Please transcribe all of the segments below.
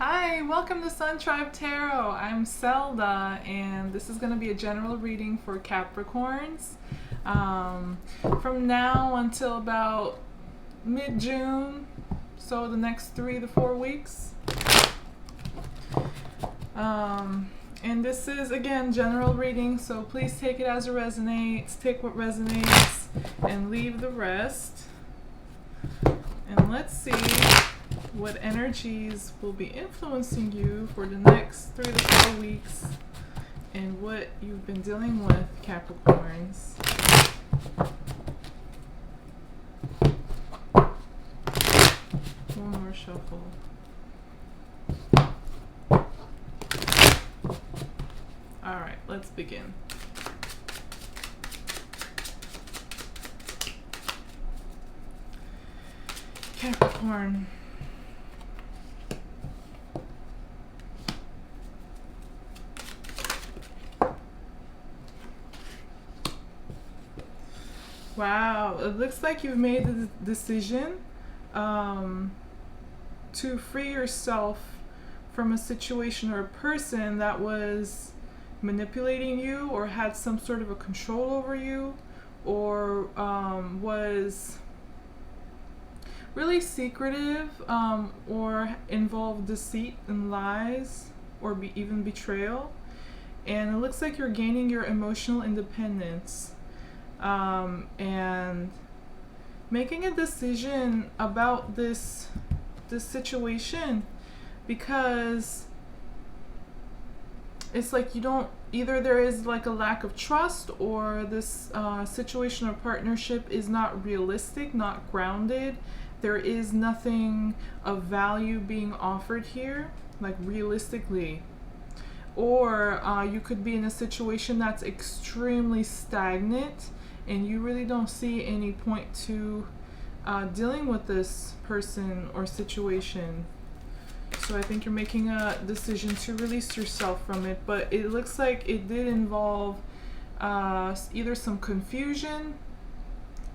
Hi, welcome to Sun Tribe Tarot. I'm Zelda, and this is going to be a general reading for Capricorns from now until about mid-June, so the next 3 to 4 weeks. And this is, again, general reading, so please take it as it resonates. Take what resonates and leave the rest. And let's see what energies will be influencing you for the next 3 to 4 weeks and what you've been dealing with, Capricorns. One more shuffle. Alright, let's begin. Capricorn. Wow, it looks like you've made the decision to free yourself from a situation or a person that was manipulating you or had some sort of a control over you, or was really secretive, or involved deceit and lies, or even betrayal. And it looks like you're gaining your emotional independence. And making a decision about this situation, because it's like you don't, either there is like a lack of trust, or this situation or partnership is not realistic, not grounded. There is nothing of value being offered here, like realistically. Or you could be in a situation that's extremely stagnant, and you really don't see any point to dealing with this person or situation. So I think you're making a decision to release yourself from it, but it looks like it did involve either some confusion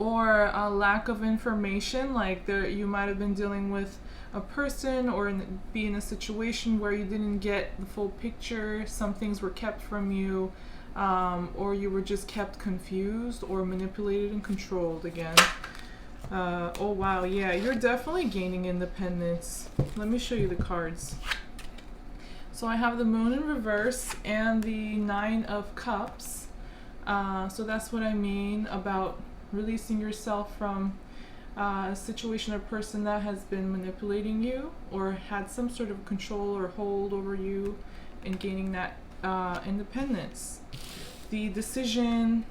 or a lack of information. Like you might have been dealing with a person, or be in a situation where you didn't get the full picture. Some things were kept from you. Or you were just kept confused or manipulated and controlled again. Oh wow, yeah, you're definitely gaining independence. Let me show you the cards. So I have the Moon in reverse and the Nine of Cups. So that's what I mean about releasing yourself from a situation or person that has been manipulating you or had some sort of control or hold over you, and gaining that independence. The decision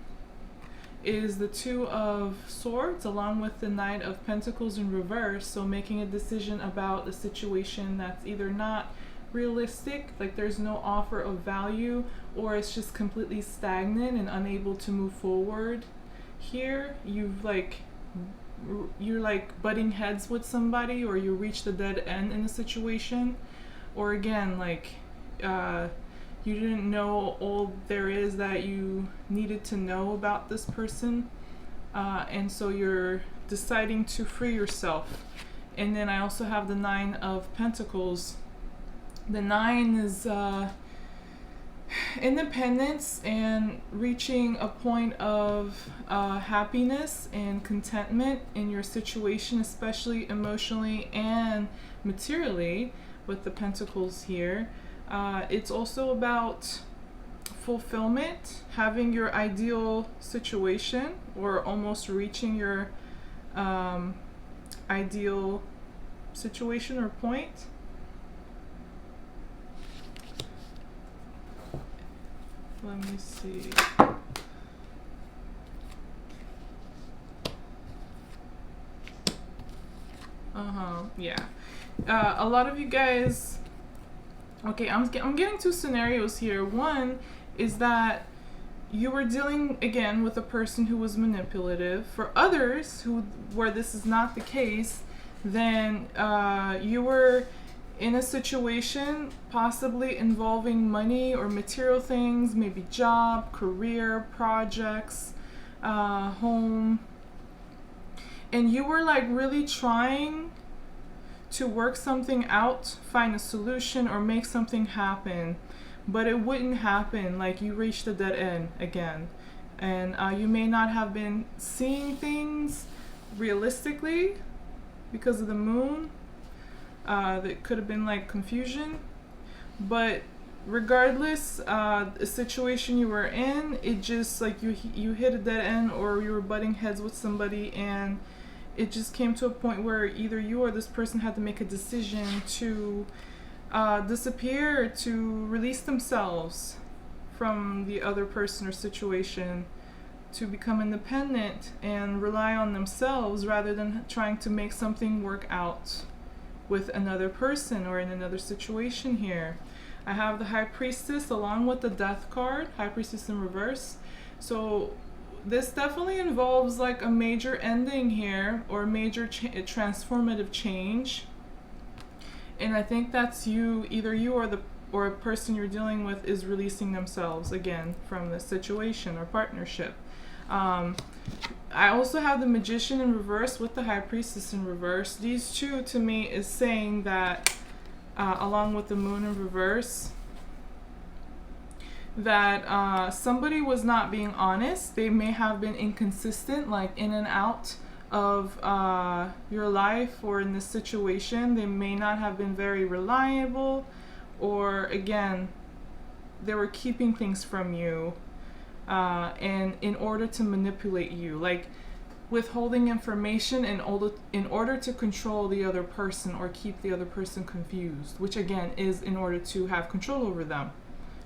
is the Two of Swords along with the Knight of Pentacles in reverse. So making a decision about a situation that's either not realistic, like there's no offer of value, or it's just completely stagnant and unable to move forward. Here you're like butting heads with somebody, or you reach the dead end in a situation, or again like you didn't know all there is that you needed to know about this person, and so you're deciding to free yourself. And then I also have the Nine of Pentacles. The Nine is independence and reaching a point of happiness and contentment in your situation, especially emotionally and materially with the Pentacles here. It's also about fulfillment, having your ideal situation, or almost reaching your ideal situation or point. Let me see. Yeah. A lot of you guys. Okay, I'm getting two scenarios here. One is that you were dealing again with a person who was manipulative. For others where this is not the case, then you were in a situation possibly involving money or material things, maybe job, career, projects, home, and you were like really trying to work something out, find a solution, or make something happen, but it wouldn't happen. Like, you reached a dead end again, and you may not have been seeing things realistically because of the moon. That could have been like confusion, but regardless, the situation you were in, it just like you hit a dead end, or you were butting heads with somebody, and it just came to a point where either you or this person had to make a decision to disappear, to release themselves from the other person or situation, to become independent and rely on themselves rather than trying to make something work out with another person or in another situation here. I have the High Priestess along with the Death card, High Priestess in reverse. So this definitely involves like a major ending here, or a major transformative change. And I think that's you, either you or a person you're dealing with is releasing themselves again from the situation or partnership. I also have the Magician in reverse with the High Priestess in reverse. These two to me is saying that, along with the Moon in reverse, that somebody was not being honest. They may have been inconsistent, like in and out of your life or in this situation. They may not have been very reliable, or again, they were keeping things from you. And in order to manipulate you, like withholding information in order to control the other person or keep the other person confused, which again is in order to have control over them,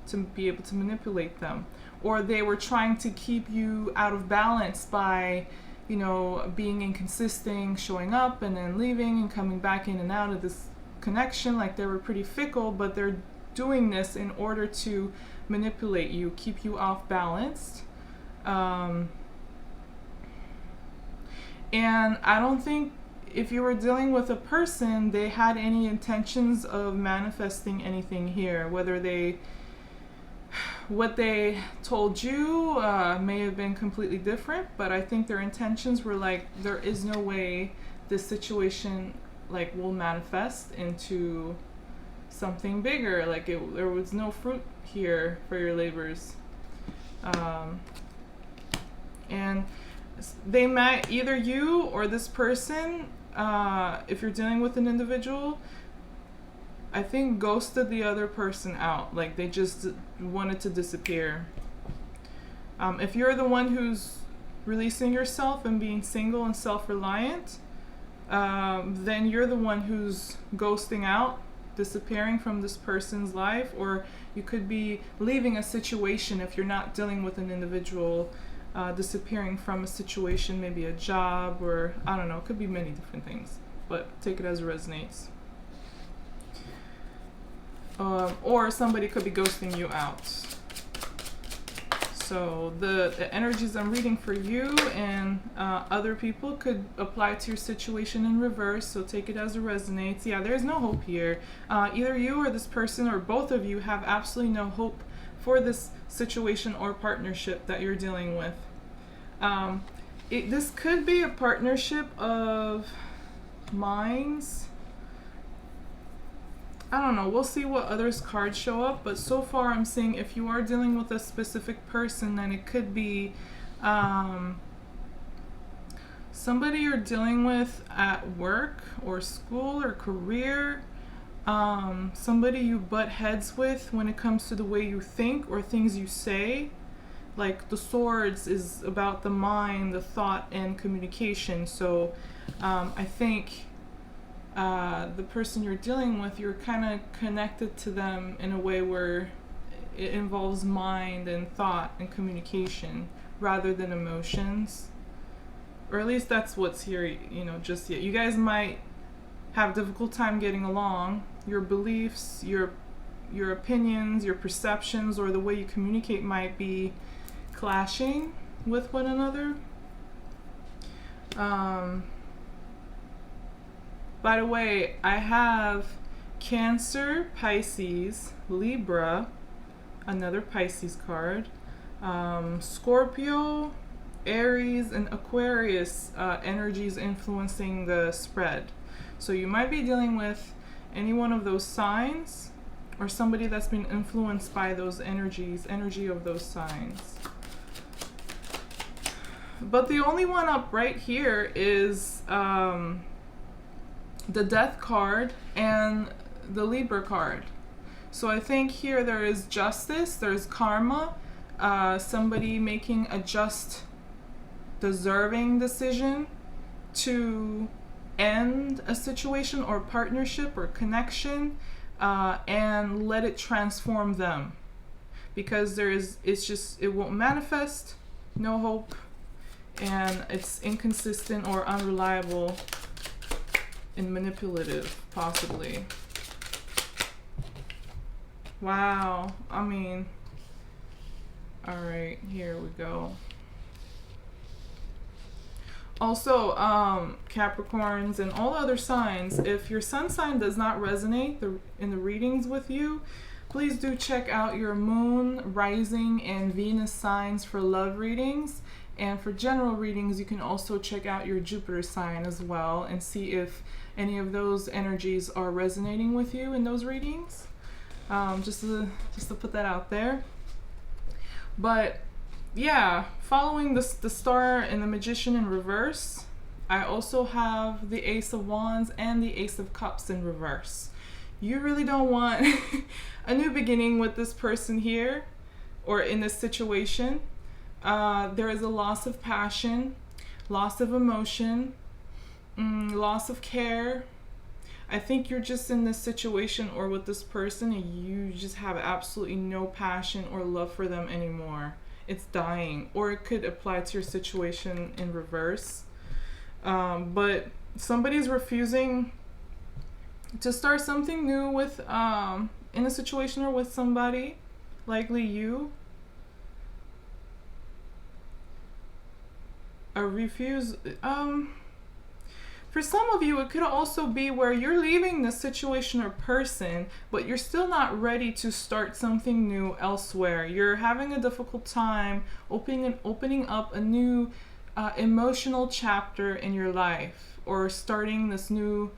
to be able to manipulate them. Or they were trying to keep you out of balance by, you know, being inconsistent, showing up and then leaving and coming back in and out of this connection. Like, they were pretty fickle, but they're doing this in order to manipulate you, keep you off balanced. And I don't think if you were dealing with a person, they had any intentions of manifesting anything here. What they told you may have been completely different, but I think their intentions were like, there is no way this situation like will manifest into something bigger. Like, there was no fruit here for your labors. And they might, either you or this person, if you're dealing with an individual, I think ghosted the other person out. Like, they just wanted to disappear. If you're the one who's releasing yourself and being single and self-reliant, then you're the one who's ghosting out, disappearing from this person's life. Or you could be leaving a situation if you're not dealing with an individual, disappearing from a situation, maybe a job, or I don't know, it could be many different things, but take it as it resonates. Or somebody could be ghosting you out. So the energies I'm reading for you and other people could apply to your situation in reverse, so take it as it resonates. Yeah, there's no hope here. Either you or this person or both of you have absolutely no hope for this situation or partnership that you're dealing with. This could be a partnership of minds. I don't know, we'll see what others cards show up, but so far I'm seeing if you are dealing with a specific person, then it could be somebody you're dealing with at work or school or career, somebody you butt heads with when it comes to the way you think or things you say. Like the swords is about the mind, the thought, and communication. So I think the person you're dealing with, you're kind of connected to them in a way where it involves mind and thought and communication rather than emotions. Or at least that's what's here, you know, just yet. You guys might have difficult time getting along. Your beliefs, your opinions, your perceptions, or the way you communicate might be clashing with one another. By the way, I have Cancer, Pisces, Libra, another Pisces card, Scorpio, Aries, and Aquarius energies influencing the spread. So you might be dealing with any one of those signs, or somebody that's been influenced by those energy of those signs. But the only one up right here is the Death card and the Libra card. So I think here there is justice, there's karma, somebody making a just, deserving decision to end a situation or partnership or connection, and let it transform them, because it won't manifest, no hope, and it's inconsistent or unreliable and manipulative, possibly. Wow, I mean, all right, here we go. Also, Capricorns and all other signs, if your sun sign does not resonate in the readings with you, please do check out your moon, rising, and Venus signs for love readings. And for general readings, you can also check out your Jupiter sign as well and see if any of those energies are resonating with you in those readings. Just to put that out there. But yeah, following the Star and the Magician in reverse, I also have the Ace of Wands and the Ace of Cups in reverse. You really don't want a new beginning with this person here, or in this situation. There is a loss of passion, loss of emotion, loss of care. I think you're just in this situation or with this person and you just have absolutely no passion or love for them anymore. It's dying. Or it could apply to your situation in reverse. But somebody's refusing to start something new with in a situation or with somebody, likely you. A refuse. For some of you, it could also be where you're leaving the situation or person, but you're still not ready to start something new elsewhere. You're having a difficult time opening up a new emotional chapter in your life, or starting this new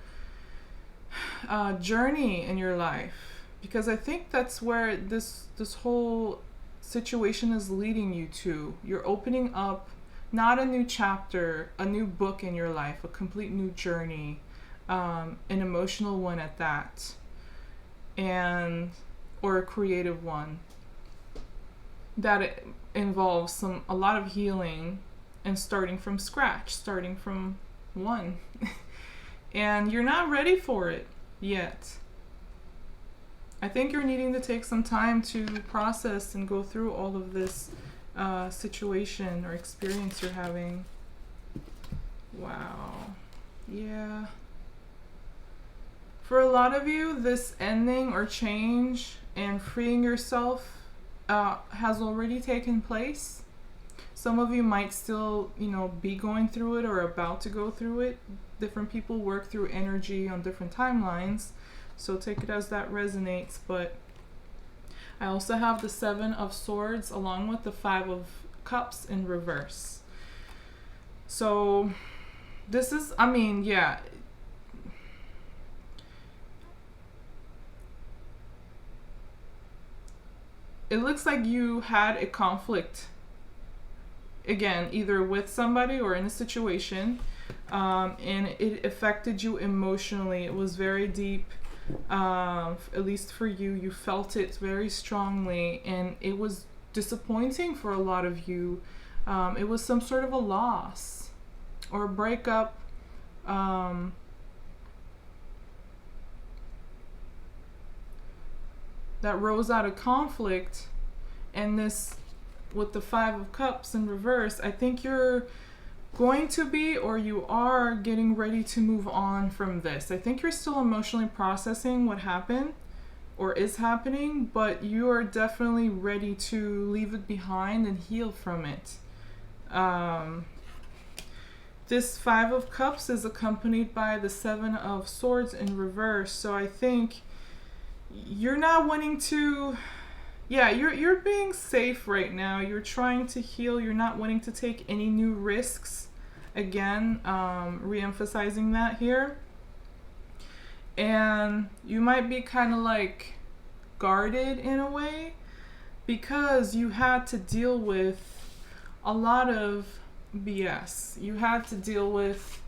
journey in your life. Because I think that's where this whole situation is leading you to. You're opening up not a new chapter, a new book in your life, a complete new journey, an emotional one at that, or a creative one that involves a lot of healing and starting from scratch, starting from one. And you're not ready for it yet. I think you're needing to take some time to process and go through all of this situation or experience you're having. Wow. Yeah. For a lot of you, this ending or change and freeing yourself has already taken place. Some of you might still, be going through it or about to go through it. Different people work through energy on different timelines, so take it as that resonates. But I also have the Seven of Swords along with the Five of Cups in reverse. So this is, yeah. It looks like you had a conflict, again, either with somebody or in a situation, and it affected you emotionally. It was very deep. At least for you, you felt it very strongly, and it was disappointing for a lot of you. It was some sort of a loss or a breakup. That rose out of conflict, and this with the Five of Cups in reverse, I think you're going to be, or you are getting ready to move on from this. I think you're still emotionally processing what happened or is happening, but you are definitely ready to leave it behind and heal from it. This Five of Cups is accompanied by the Seven of Swords in reverse, so I think you're not wanting to, you're being safe right now. You're trying to heal. You're not wanting to take any new risks. Again, re-emphasizing that here. And you might be kind of like guarded in a way because you had to deal with a lot of BS. You had to deal with,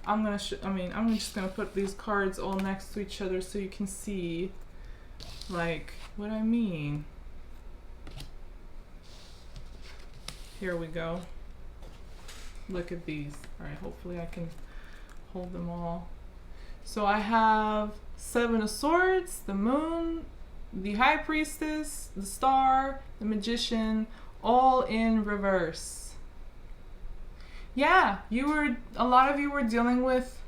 I'm just gonna put these cards all next to each other so you can see like what I mean. Here we go. Look at these. All right, hopefully I can hold them all. So I have Seven of Swords, the Moon, the High Priestess, the Star, the Magician, all in reverse. Yeah, a lot of you were dealing with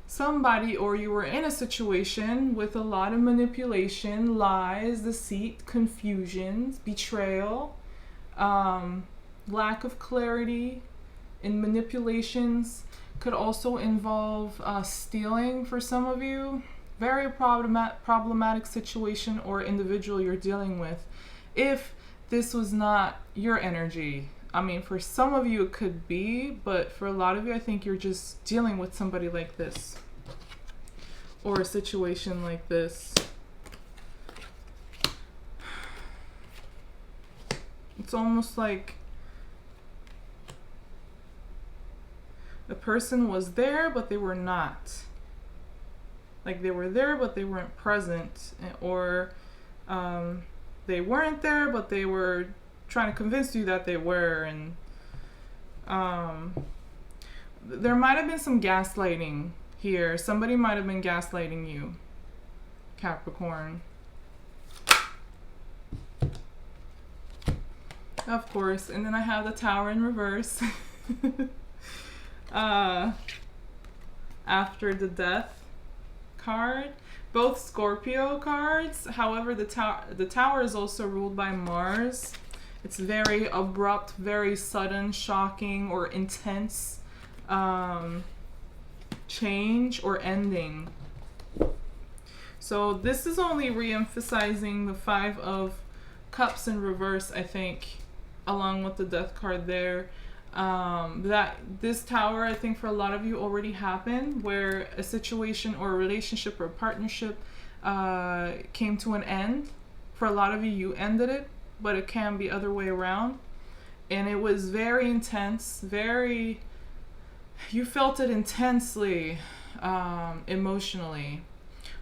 somebody, or you were in a situation with a lot of manipulation, lies, deceit, confusions, betrayal, lack of clarity in manipulations. Could also involve stealing for some of you. Very problematic situation or individual you're dealing with. If this was not your energy, I mean, for some of you it could be, but for a lot of you, I think you're just dealing with somebody like this or a situation like this. It's almost like the person was there, but they were not. Like they were there, but they weren't present. Or they weren't there, but they were trying to convince you that they were. And there might have been some gaslighting here. Somebody might have been gaslighting you, Capricorn. Of course. And then I have the Tower in reverse. After the Death card, both Scorpio cards. However, the Tower is also ruled by Mars. It's very abrupt, very sudden, shocking, or intense change or ending. So this is only re-emphasizing the Five of Cups in reverse, I think, along with the Death card there. That this Tower, I think, for a lot of you already happened, where a situation or a relationship or a partnership came to an end. For a lot of you, you ended it, but it can be other way around. And it was very intense, you felt it intensely, emotionally.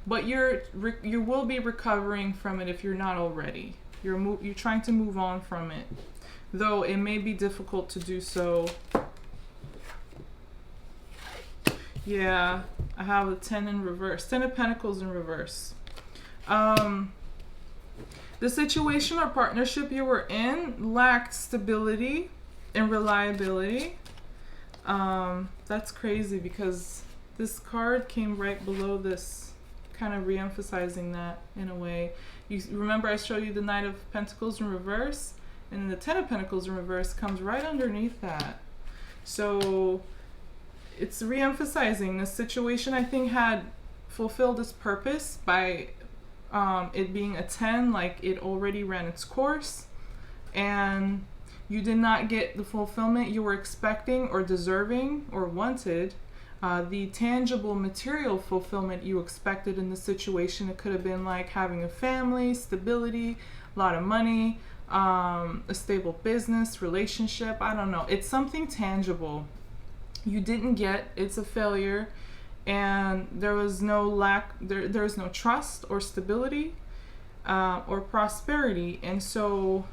But you will be recovering from it if you're not already. You're trying to move on from it, though it may be difficult to do so. Yeah, I have a 10 in reverse. 10 of Pentacles in reverse. The situation or partnership you were in lacked stability and reliability. That's crazy because this card came right below this, kind of re-emphasizing that in a way. You remember I showed you the Knight of Pentacles in reverse? And then the Ten of Pentacles in reverse comes right underneath that. So it's re-emphasizing this situation, I think, had fulfilled its purpose by it being a 10, like it already ran its course. And you did not get the fulfillment you were expecting or deserving or wanted. The tangible material fulfillment you expected in the situation. It could have been like having a family, stability, a lot of money, a stable business, relationship. I don't know. It's something tangible you didn't get. It's a failure, and there was no there's no trust or stability or prosperity, and so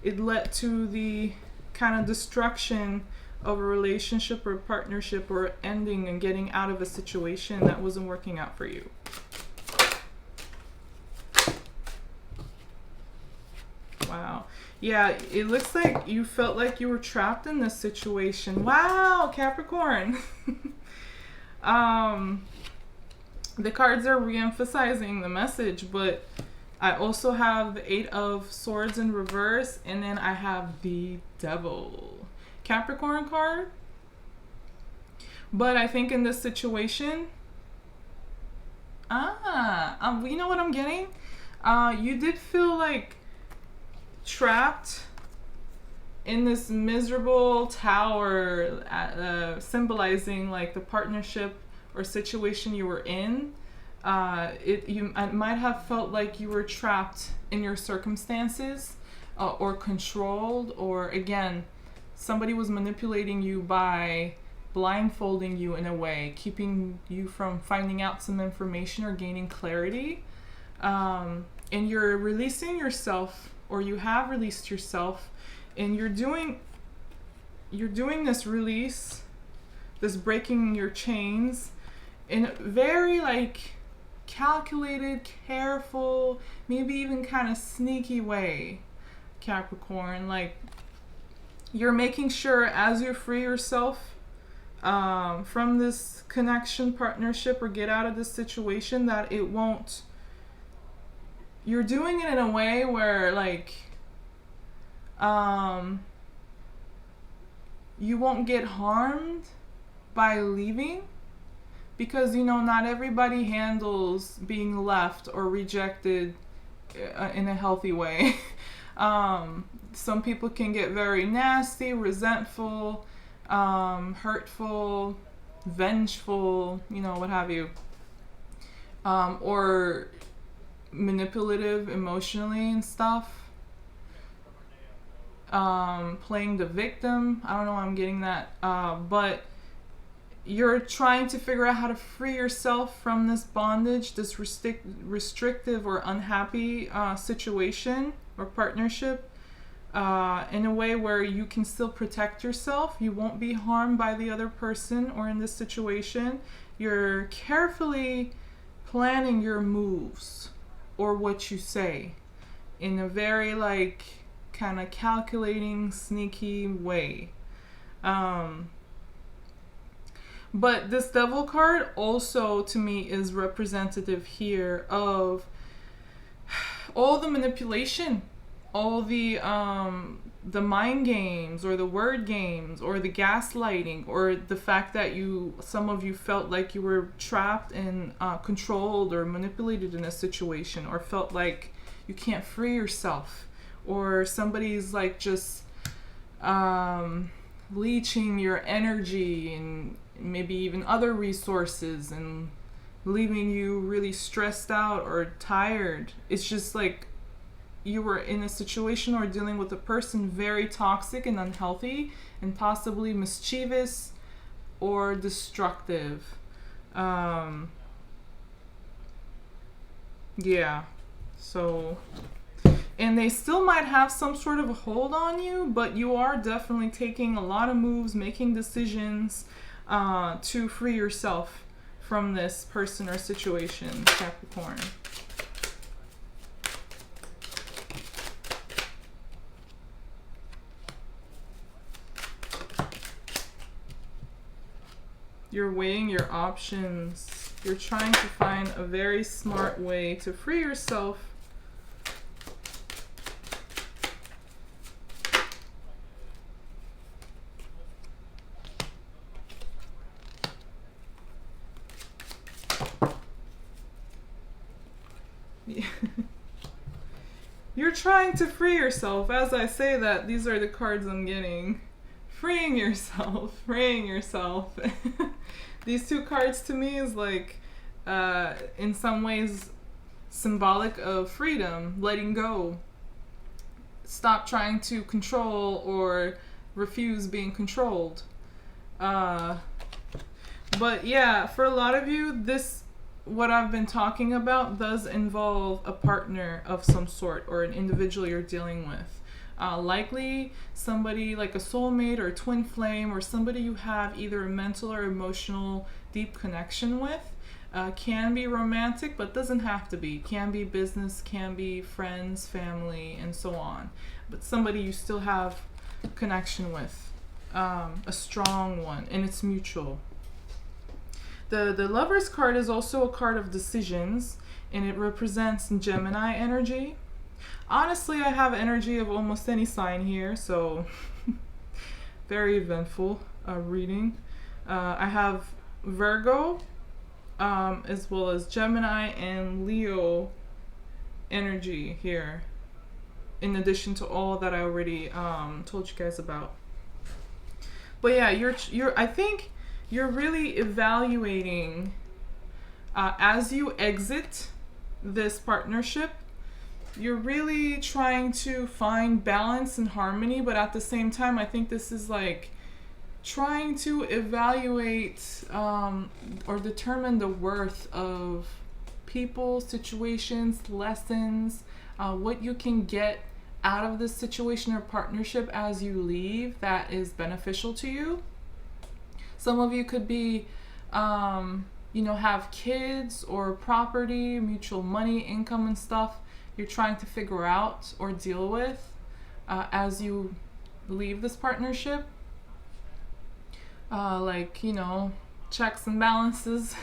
it led to the kind of destruction of a relationship or partnership, or ending and getting out of a situation that wasn't working out for you. Wow. Yeah, it looks like you felt like you were trapped in this situation. Wow, Capricorn. The cards are re-emphasizing the message, but I also have the Eight of Swords in reverse, and then I have the Devil. Capricorn card. But I think in this situation, you know what I'm getting? You did feel like trapped in this miserable tower, symbolizing like the partnership or situation you were in. It might have felt like you were trapped in your circumstances, or controlled, or again, somebody was manipulating you by blindfolding you in a way, keeping you from finding out some information or gaining clarity. And you're releasing yourself, or you have released yourself, and you're doing this release, this breaking your chains in a very like calculated, careful, maybe even kind of sneaky way, Capricorn. Like, you're making sure as you free yourself from this connection, partnership, or get out of this situation, that it won't, you're doing it in a way where like you won't get harmed by leaving, because not everybody handles being left or rejected in a healthy way. Some people can get very nasty, resentful, hurtful, vengeful, what have you, or manipulative emotionally and stuff. Playing the victim. I don't know why I'm getting that. But you're trying to figure out how to free yourself from this bondage, this restrictive or unhappy situation or partnership, in a way where you can still protect yourself. You won't be harmed by the other person or in this situation. You're carefully planning your moves or what you say in a very like kind of calculating, sneaky way. But this Devil card also to me is representative here of all the manipulation, all the mind games or the word games or the gaslighting, or the fact that some of you felt like you were trapped and controlled or manipulated in a situation, or felt like you can't free yourself, or somebody's like just leeching your energy and maybe even other resources and leaving you really stressed out or tired. It's just like you were in a situation or dealing with a person very toxic and unhealthy and possibly mischievous or destructive. Yeah. So, and they still might have some sort of a hold on you, but you are definitely taking a lot of moves, making decisions to free yourself from this person or situation, Capricorn. You're weighing your options. You're trying to find a very smart way to free yourself You're trying to free yourself. As I say that, these are the cards I'm getting. Freeing yourself, freeing yourself. These two cards to me is like, in some ways, symbolic of freedom, letting go. Stop trying to control or refuse being controlled. But yeah, for a lot of you, what I've been talking about does involve a partner of some sort or an individual you're dealing with. Likely somebody like a soulmate or a twin flame, or somebody you have either a mental or emotional deep connection with. Can be romantic, but doesn't have to be. Can be business, can be friends, family, and so on. But somebody you still have connection with. A strong one, and it's mutual. The Lover's card is also a card of decisions, and it represents Gemini energy. Honestly, I have energy of almost any sign here, so very eventful reading. I have Virgo, as well as Gemini and Leo energy here, in addition to all that I already told you guys about. But yeah, I think you're really evaluating As you exit this partnership, you're really trying to find balance and harmony, but at the same time, I think this is like trying to evaluate or determine the worth of people, situations, lessons, what you can get out of this situation or partnership as you leave that is beneficial to you. Some of you could be, have kids or property, mutual money, income, and stuff you're trying to figure out or deal with as you leave this partnership. Checks and balances,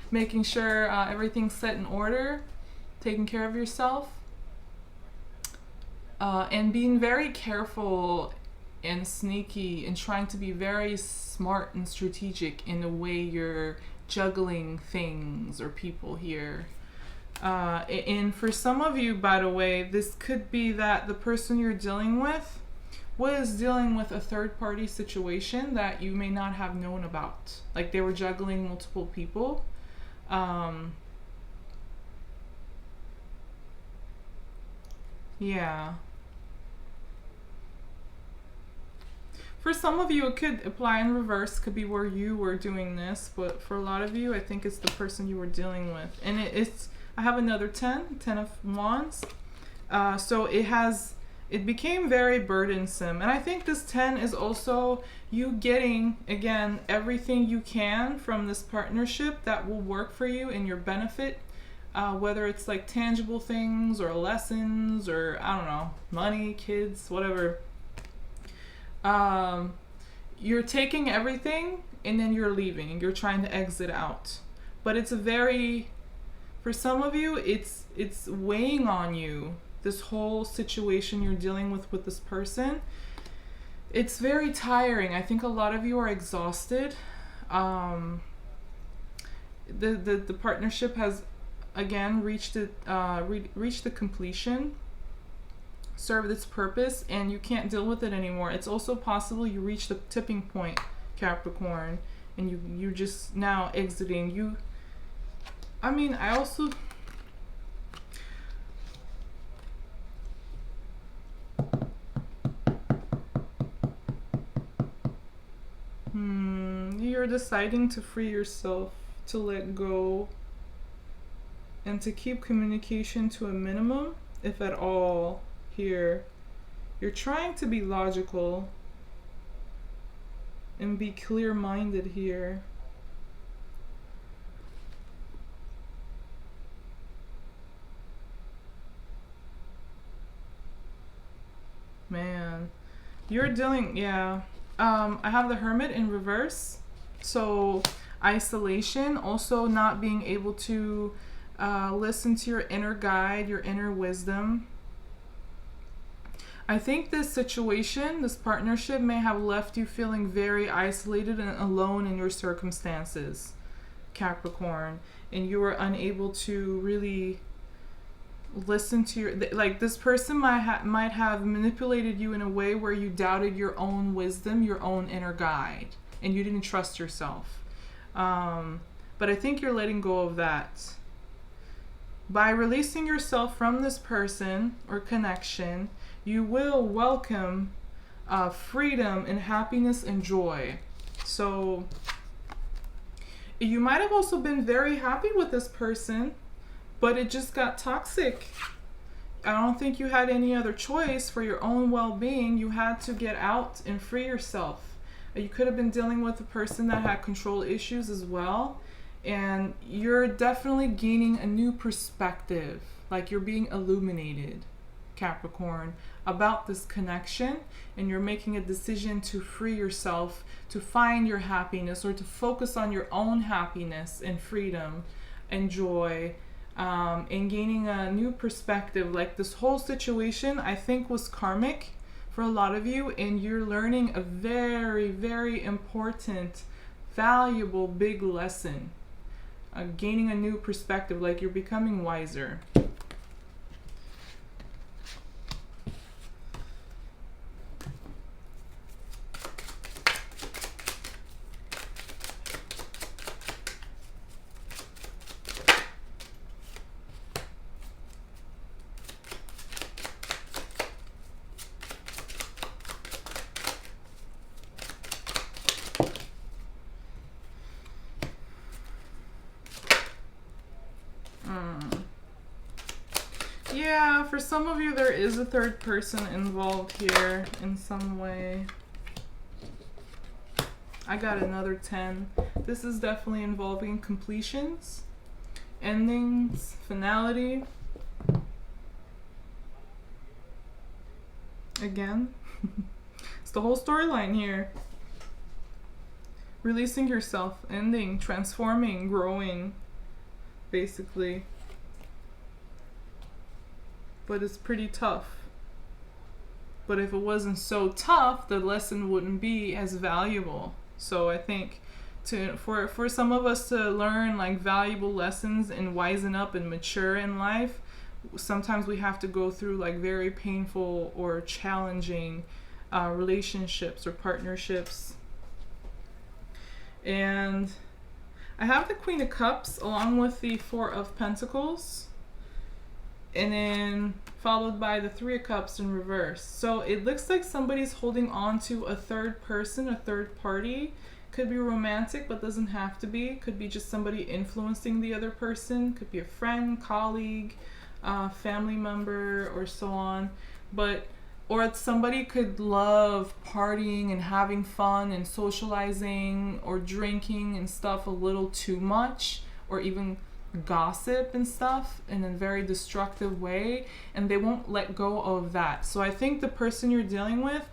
making sure everything's set in order, taking care of yourself, and being very careful and sneaky and trying to be very smart and strategic in the way you're juggling things or people here. And for some of you, by the way, this could be that the person you're dealing with was dealing with a third-party situation that you may not have known about. Like they were juggling multiple people. Yeah. For some of you, it could apply in reverse. Could be where you were doing this, but for a lot of you, I think it's the person you were dealing with. And I have another 10 of Wands. So it became very burdensome. And I think this 10 is also you getting, again, everything you can from this partnership that will work for you in your benefit. Whether it's like tangible things or lessons or, I don't know, money, kids, whatever. You're taking everything and then you're leaving. You're trying to exit out. But it's for some of you, it's weighing on you. This whole situation you're dealing with this person. It's very tiring. I think a lot of you are exhausted. The partnership has, again, reached the completion, served its purpose, and you can't deal with it anymore. It's also possible you reach the tipping point, Capricorn, and you're just now exiting. I also... You're deciding to free yourself, to let go, and to keep communication to a minimum, if at all, here. You're trying to be logical and be clear-minded here. Man, you're dealing, yeah. I have the Hermit in reverse. So isolation, also not being able to listen to your inner guide, your inner wisdom. I think this situation, this partnership may have left you feeling very isolated and alone in your circumstances, Capricorn. And you were unable to really listen to this person might have manipulated you in a way where you doubted your own wisdom, your own inner guide, and you didn't trust yourself. But I think you're letting go of that. By releasing yourself from this person or connection, you will welcome freedom and happiness and joy. So you might have also been very happy with this person, but it just got toxic. I don't think you had any other choice for your own well-being. You had to get out and free yourself. You could have been dealing with a person that had control issues as well. And you're definitely gaining a new perspective. Like you're being illuminated, Capricorn, about this connection. And you're making a decision to free yourself, to find your happiness, or to focus on your own happiness and freedom and joy. And gaining a new perspective. Like this whole situation, I think, was karmic for a lot of you, and you're learning a very, very important, valuable, big lesson. Gaining a new perspective, like you're becoming wiser. Yeah, for some of you, there is a third person involved here in some way. I got another 10. This is definitely involving completions, endings, finality. Again, it's the whole storyline here. Releasing yourself, ending, transforming, growing, basically. But it's pretty tough. But if it wasn't so tough, the lesson wouldn't be as valuable. So I think for some of us to learn like valuable lessons and wisen up and mature in life, sometimes we have to go through like very painful or challenging relationships or partnerships. And I have the Queen of Cups along with the Four of Pentacles, and then followed by the Three of Cups in reverse. So it looks like somebody's holding on to a third person, a third party. Could be romantic, but doesn't have to be. Could be just somebody influencing the other person. Could be a friend, colleague, family member, or so on. Or somebody could love partying and having fun and socializing or drinking and stuff a little too much, or even gossip and stuff in a very destructive way, and they won't let go of that. So I think the person you're dealing with,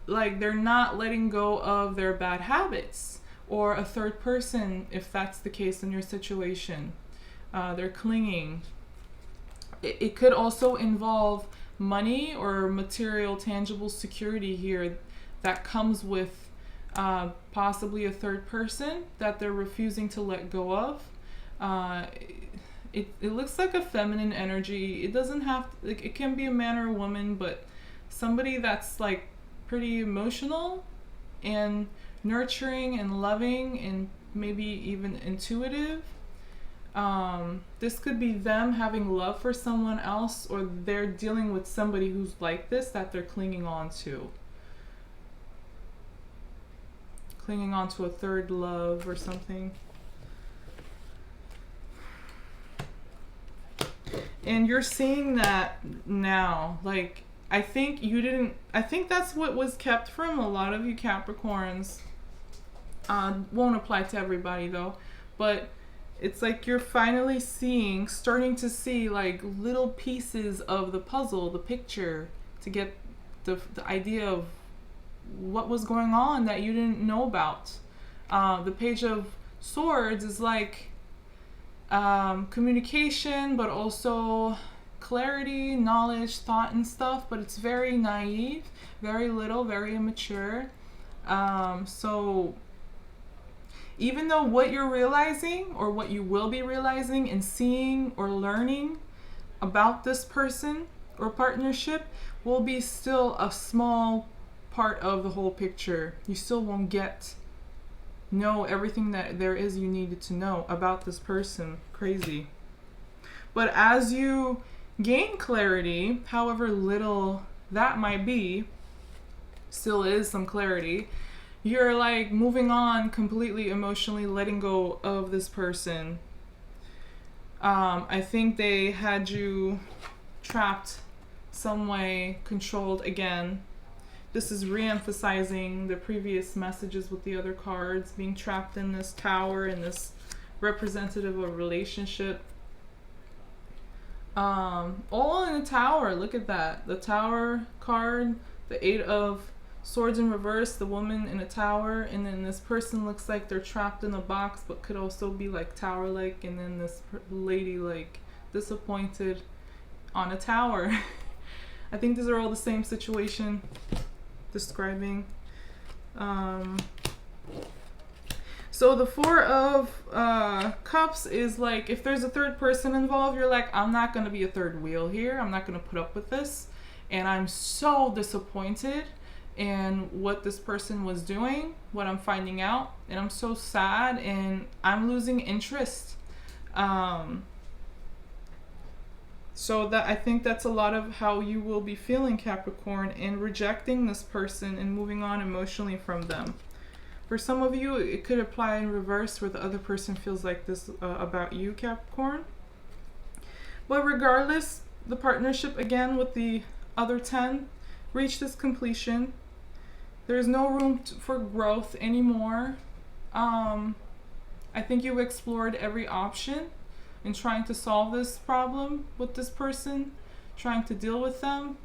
like, they're not letting go of their bad habits, or a third person if that's the case in your situation. They're clinging. It could also involve money or material tangible security here that comes with possibly a third person that they're refusing to let go of. It looks like a feminine energy. It doesn't have to, like, it can be a man or a woman, but somebody that's like pretty emotional and nurturing and loving and maybe even intuitive. This could be them having love for someone else, or they're dealing with somebody who's like this that they're clinging on to. Clinging on to a third love or something. And you're seeing that now. Like, I think that's what was kept from a lot of you Capricorns. Won't apply to everybody though, but it's like you're finally starting to see like little pieces of the puzzle, the picture, to get the idea of what was going on that you didn't know about. The Page of Swords is like communication, but also clarity, knowledge, thought and stuff, but it's very naive, very little, very immature. So even though what you're realizing or what you will be realizing and seeing or learning about this person or partnership will be still a small part of the whole picture, you still won't know everything that there is you needed to know about this person. Crazy. But as you gain clarity, however little that might be, still is some clarity, you're like moving on completely emotionally, letting go of this person. I think they had you trapped some way, controlled again. This is re-emphasizing the previous messages with the other cards, being trapped in this tower, in this representative of a relationship. All in a tower. Look at that. The Tower card, the Eight of Swords in reverse, the woman in a tower, and then this person looks like they're trapped in a box, but could also be like tower-like, and then this lady like disappointed on a tower. I think these are all the same situation describing. So the Four of Cups is like, if there's a third person involved, you're like, I'm not going to be a third wheel here. I'm not going to put up with this. And I'm so disappointed in what this person was doing, what I'm finding out. And I'm so sad and I'm losing interest. So that, I think that's a lot of how you will be feeling, Capricorn, in rejecting this person and moving on emotionally from them. For some of you, it could apply in reverse, where the other person feels like this about you, Capricorn. But regardless, the partnership again with the other 10 reached its completion. There's no room for growth anymore. I think you explored every option in trying to solve this problem with this person, trying to deal with them.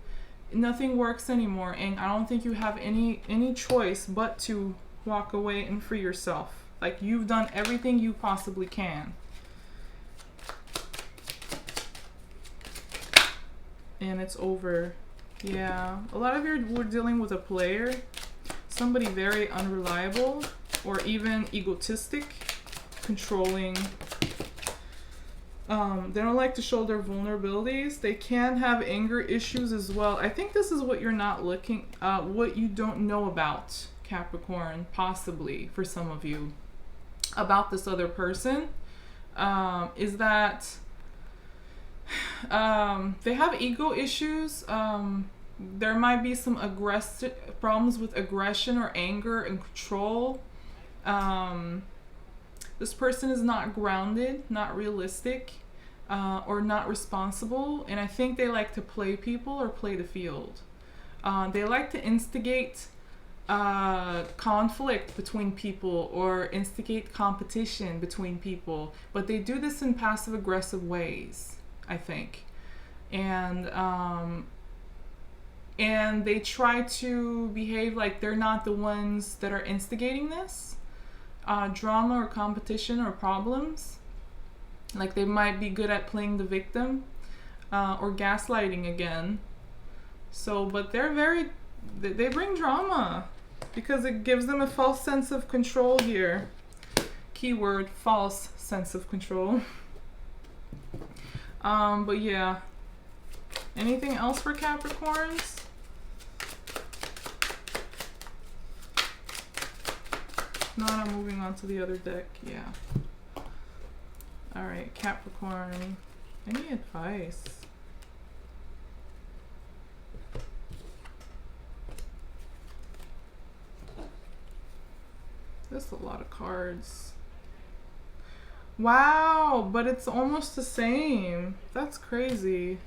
Nothing works anymore, and I don't think you have any choice but to walk away and free yourself. Like, you've done everything you possibly can. And it's over. Yeah, a lot of you were dealing with a player, somebody very unreliable or even egotistic, controlling. They don't like to show their vulnerabilities. They can have anger issues as well. I think this is what you're not looking, what you don't know about, Capricorn, possibly for some of you, about this other person, is that they have ego issues. There might be some problems with aggression or anger and control. This person is not grounded, not realistic, or not responsible. And I think they like to play people or play the field. They like to instigate conflict between people or instigate competition between people. But they do this in passive aggressive ways, I think. And they try to behave like they're not the ones that are instigating this. Drama or competition or problems. Like, they might be good at playing the victim, or gaslighting again. So, but they bring drama because it gives them a false sense of control here. Keyword, false sense of control. But yeah. Anything else for Capricorns? If not, I'm moving on to the other deck. Yeah. Alright, Capricorn. Any advice? That's a lot of cards. Wow, but it's almost the same. That's crazy.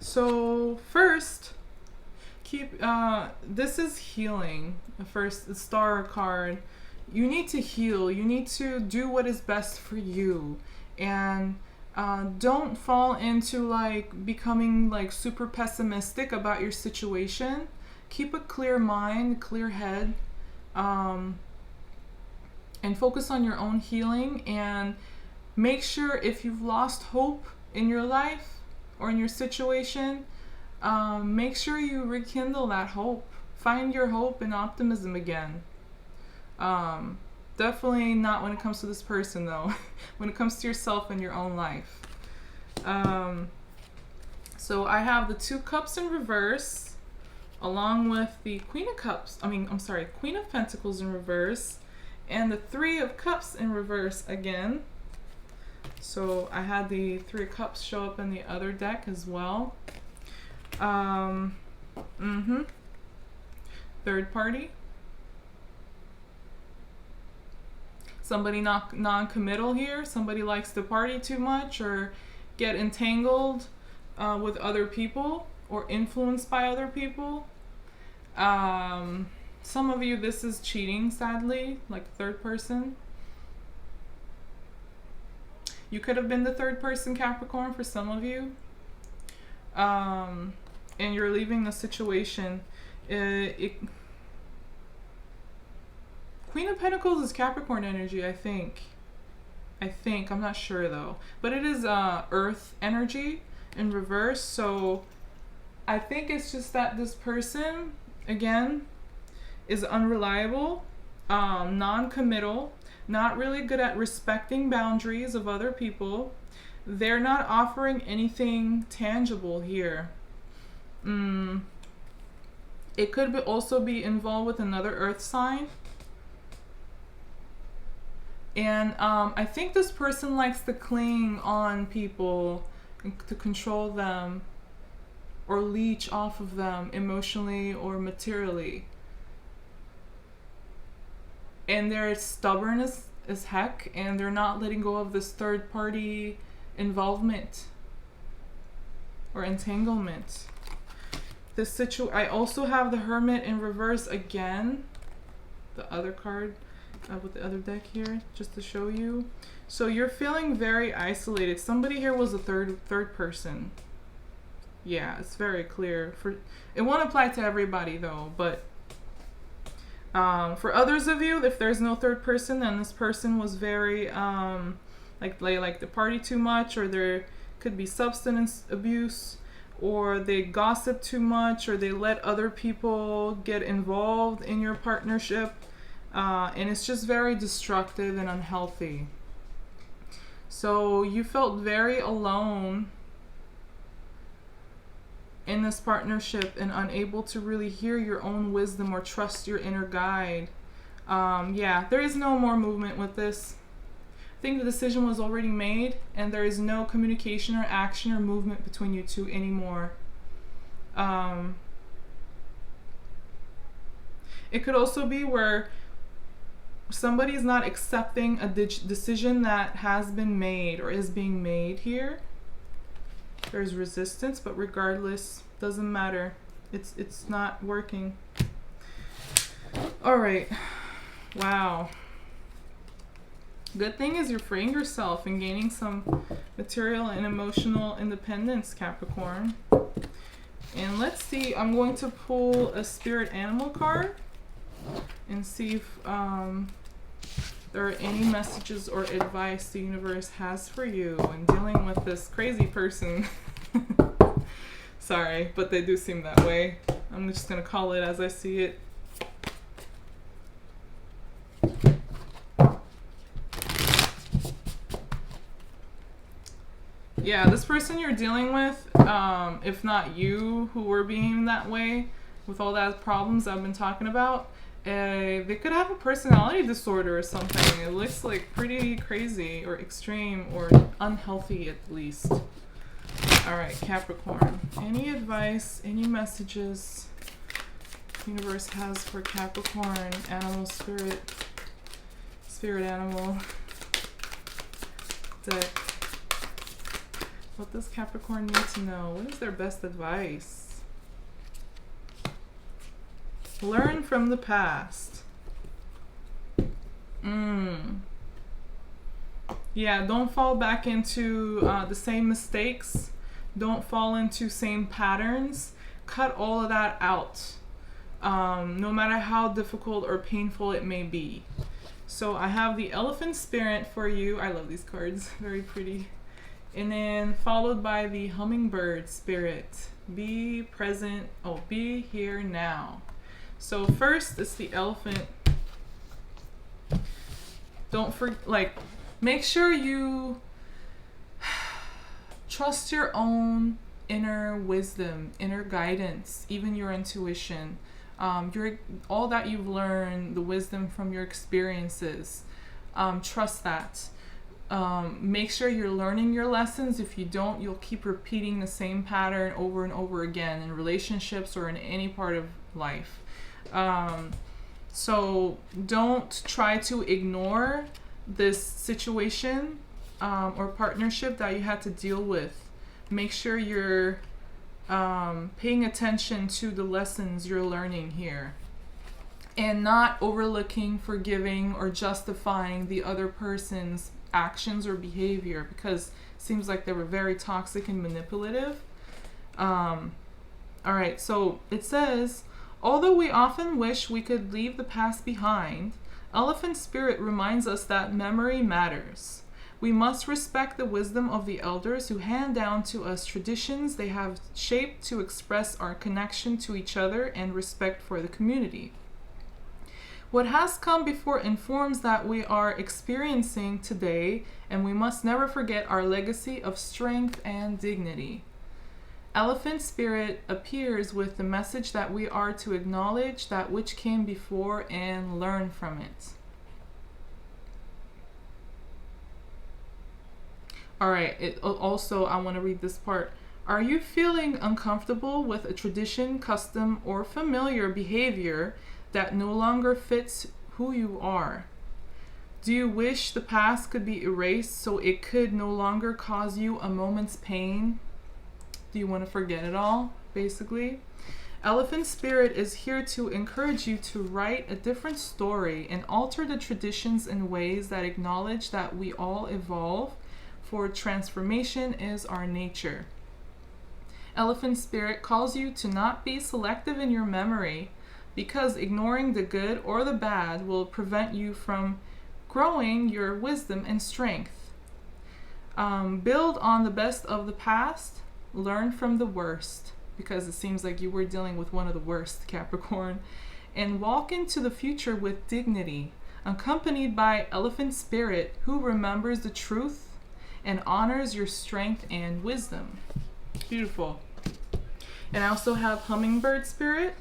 So first, this is healing. First, the Star card. You need to heal. You need to do what is best for you, and don't fall into like becoming like super pessimistic about your situation. Keep a clear mind, clear head, and focus on your own healing. And make sure, if you've lost hope in your life or in your situation, make sure you rekindle that hope. Find your hope and optimism again. Definitely not when it comes to this person, though. When it comes to yourself and your own life. So I have the 2 cups in reverse, along with the Queen of Pentacles in reverse, and the 3 of Cups in reverse again. So I had the 3 of Cups show up in the other deck as well. Third party. Somebody non-committal here. Somebody likes to party too much or get entangled with other people or influenced by other people. Some of you, this is cheating, sadly, like third person. You could have been the third person, Capricorn, for some of you. And you're leaving the situation. Queen of Pentacles is Capricorn energy, I think. I'm not sure though. But it is Earth energy in reverse. So I think it's just that this person, again, is unreliable, non-committal, not really good at respecting boundaries of other people. They're not offering anything tangible here. It could also be involved with another Earth sign. And I think this person likes to cling on people, to control them, or leech off of them emotionally or materially. And they're stubborn as heck, and they're not letting go of this third party involvement or entanglement. I also have the Hermit in reverse again, the other card with the other deck here, just to show you. So you're feeling very isolated. Somebody here was a third person. Yeah, it's very clear. It won't apply to everybody though, but for others of you, if there's no third person, then this person was very like they like to party too much, or there could be substance abuse, or they gossip too much, or they let other people get involved in your partnership, and it's just very destructive and unhealthy. So you felt very alone in this partnership and unable to really hear your own wisdom or trust your inner guide. Yeah, there is no more movement with this. I think the decision was already made, and there is no communication or action or movement between you two anymore. It could also be where somebody is not accepting a decision that has been made or is being made here. There's resistance, but regardless, doesn't matter. It's not working. All right. Wow. Good thing is you're freeing yourself and gaining some material and emotional independence, Capricorn. And let's see, I'm going to pull a spirit animal card and see if there are any messages or advice the universe has for you in dealing with this crazy person. Sorry, but they do seem that way. I'm just going to call it as I see it. Yeah, this person you're dealing with, if not you who were being that way with all that problems I've been talking about, they could have a personality disorder or something. It looks like pretty crazy or extreme or unhealthy at least. All right, Capricorn. Any advice, any messages the universe has for Capricorn, animal spirit animal deck? What does Capricorn need to know? What is their best advice? Learn from the past. Yeah, don't fall back into the same mistakes. Don't fall into same patterns. Cut all of that out. No matter how difficult or painful it may be. So I have the Elephant Spirit for you. I love these cards. Very pretty. And then followed by the Hummingbird Spirit. Be present. Oh, be here now. So first, it's the elephant. Don't forget, like, make sure you trust your own inner wisdom, inner guidance, even your intuition. All that you've learned, the wisdom from your experiences. Trust that. Make sure you're learning your lessons. If you don't, you'll keep repeating the same pattern over and over again in relationships or in any part of life. So don't try to ignore this situation or partnership that you had to deal with. Make sure you're paying attention to the lessons you're learning here and not overlooking, forgiving, or justifying the other person's actions or behavior, because it seems like they were very toxic and manipulative. All right, so it says, although we often wish we could leave the past behind, Elephant Spirit reminds us that memory matters. We must respect the wisdom of the elders who hand down to us traditions they have shaped to express our connection to each other and respect for the community. What has come before informs that we are experiencing today, and we must never forget our legacy of strength and dignity. Elephant Spirit appears with the message that we are to acknowledge that which came before and learn from it. All right, also, I want to read this part. Are you feeling uncomfortable with a tradition, custom, or familiar behavior that no longer fits who you are? Do you wish the past could be erased so it could no longer cause you a moment's pain? Do you want to forget it all, basically? Elephant Spirit is here to encourage you to write a different story and alter the traditions in ways that acknowledge that we all evolve, for transformation is our nature. Elephant Spirit calls you to not be selective in your memory, because ignoring the good or the bad will prevent you from growing your wisdom and strength. Build on the best of the past, learn from the worst, because it seems like you were dealing with one of the worst, Capricorn, and walk into the future with dignity, accompanied by Elephant Spirit, who remembers the truth and honors your strength and wisdom. Beautiful. And I also have Hummingbird Spirit.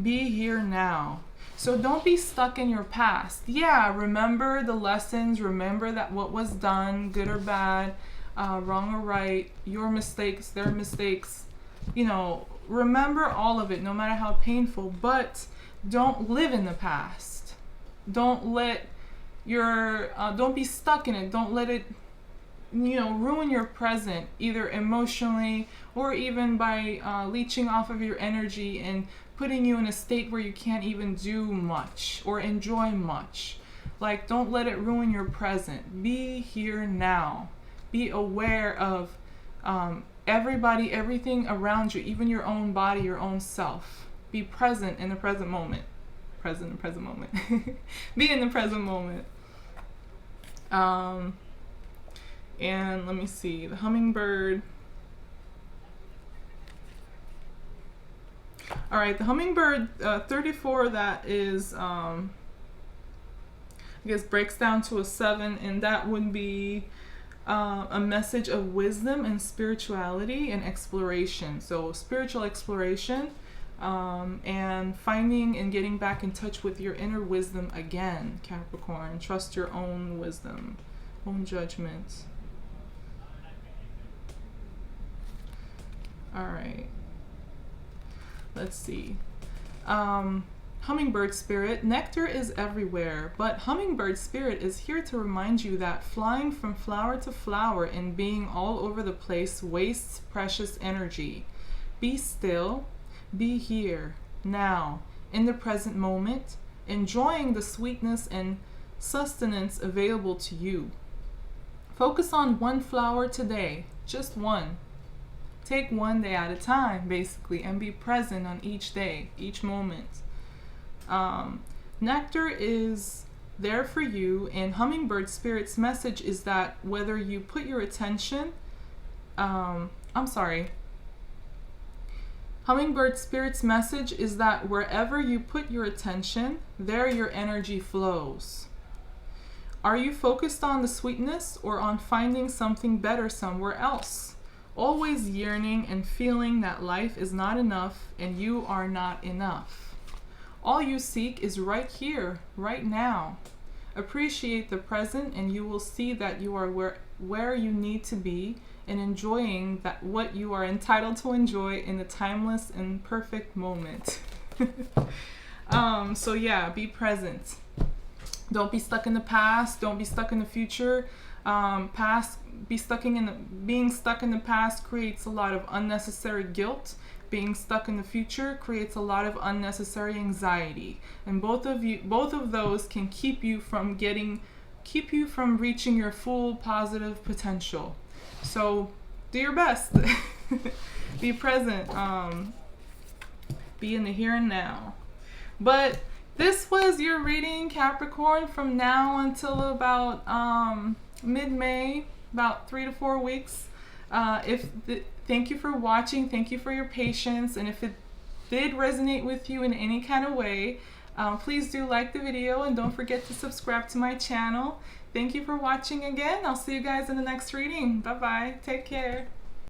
Be here now. So don't be stuck in your past. Yeah, remember the lessons, remember that what was done, good or bad, wrong or right, your mistakes, their mistakes. You know, remember all of it, no matter how painful, but don't live in the past. Don't let don't be stuck in it. Don't let it, ruin your present, either emotionally or even by leeching off of your energy and putting you in a state where you can't even do much or enjoy much. Like, don't let it ruin your present. Be here now. Be aware of everybody, everything around you, even your own body, your own self. Be present in the present moment. Present in the present moment. Be in the present moment. And let me see, the Hummingbird. All right, the Hummingbird 34, that is, I guess breaks down to a 7, and that would be a message of wisdom and spirituality and exploration. So spiritual exploration, and finding and getting back in touch with your inner wisdom again, Capricorn. Trust your own wisdom, own judgment. All right. Let's see. Hummingbird Spirit. Nectar is everywhere, but Hummingbird Spirit is here to remind you that flying from flower to flower and being all over the place wastes precious energy. Be still. Be here, now, in the present moment, enjoying the sweetness and sustenance available to you. Focus on one flower today, just one. Take one day at a time, basically, and be present on each day, each moment. Nectar is there for you, and Hummingbird Spirit's message is that whether you put your attention, Hummingbird Spirit's message is that wherever you put your attention, there your energy flows. Are you focused on the sweetness or on finding something better somewhere else? Always yearning and feeling that life is not enough and you are not enough. All you seek is right here, right now. Appreciate the present and you will see that you are where you need to be and enjoying that what you are entitled to enjoy in the timeless and perfect moment. So yeah, be present. Don't be stuck in the past. Don't be stuck in the future. Being stuck in the past creates a lot of unnecessary guilt. Being stuck in the future creates a lot of unnecessary anxiety. And both of those can keep you from reaching your full positive potential. So do your best. Be present. Be in the here and now. But this was your reading, Capricorn, from now until about mid-May, about 3 to 4 weeks. Thank you for watching. Thank you for your patience. And if it did resonate with you in any kind of way, please do like the video and don't forget to subscribe to my channel. Thank you for watching again. I'll see you guys in the next reading. Bye-bye. Take care.